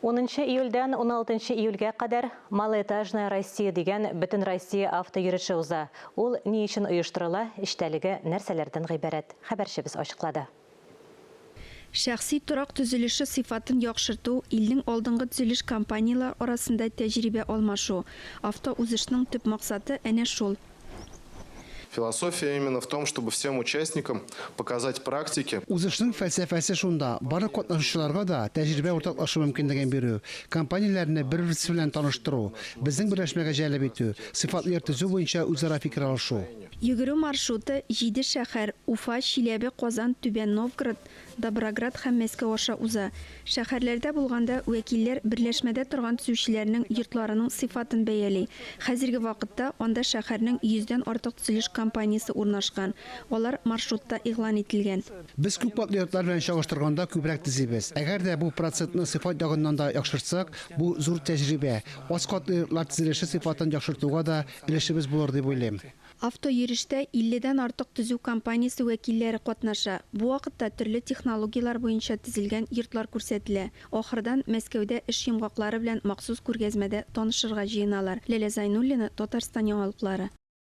10 июльдән 16 июльгә кадәр Малоэтажная Россия дигән бөтен Россия автойөреше уза. Ул ни өчен оештырыла, эштәлеге нәрсәләрдән гыйбарәт? Хәбәрчебез ачыклады. Шәхси торак төзелеше сыйфатын яхшырту, илнең алдынгы төзелеш компаниялар арасында тәҗрибә алмашу. Авто узышның төп максаты әнә шул. Философия именно в том, чтобы всем участникам показать практики. Узышның фәлсәфәсе шунда, барлык катнашучыларга да тәҗрибә уртаклашу мөмкинлеген бирү, компанияләрне бер-берсе белән таныштыру, безнең берләшмәгә җәлеп итү, сыйфатлы төзү буенча үзара фикер алышу. Йөгерү маршруты 7 шәһәр: Уфа, Чиләбе, Казан, Түбән Новгород, Доброград һәм Мәскәү аша уза. Шәһәрләрдә булганда вәкилләр берләшмәдә торган төзүчеләрнең йортларының сыйфатын бәяли. Хәзерге вакытта анда шәһәрнең 100дән артык төзелеш компаниясе урнашкан. Алар маршрутта игълан ителгән. Без күп катлы йортлар белән чагыштырганда күбрәк төзибез. Әгәр дә бу процентны сыйфат ягыннан да яхшыртсак, бу зур тәҗрибә. Аз катлы йортлар төзелеше сыйфатын яхшыртуга да өлешебез булыр дип уйлыйм. Автойөріштә 50дән артык төзү компаниясе вәкилләре катнаша. Бу вакытта төрле технологиялар буенча төзелгән йортлар күрсәтелә. Ахырдан Мәскәүдә эш йомгаклары белән махсус күргәзмәдә танышырга җыеналар. Ләлә Зайнуллина, Татарстан яңалыклары.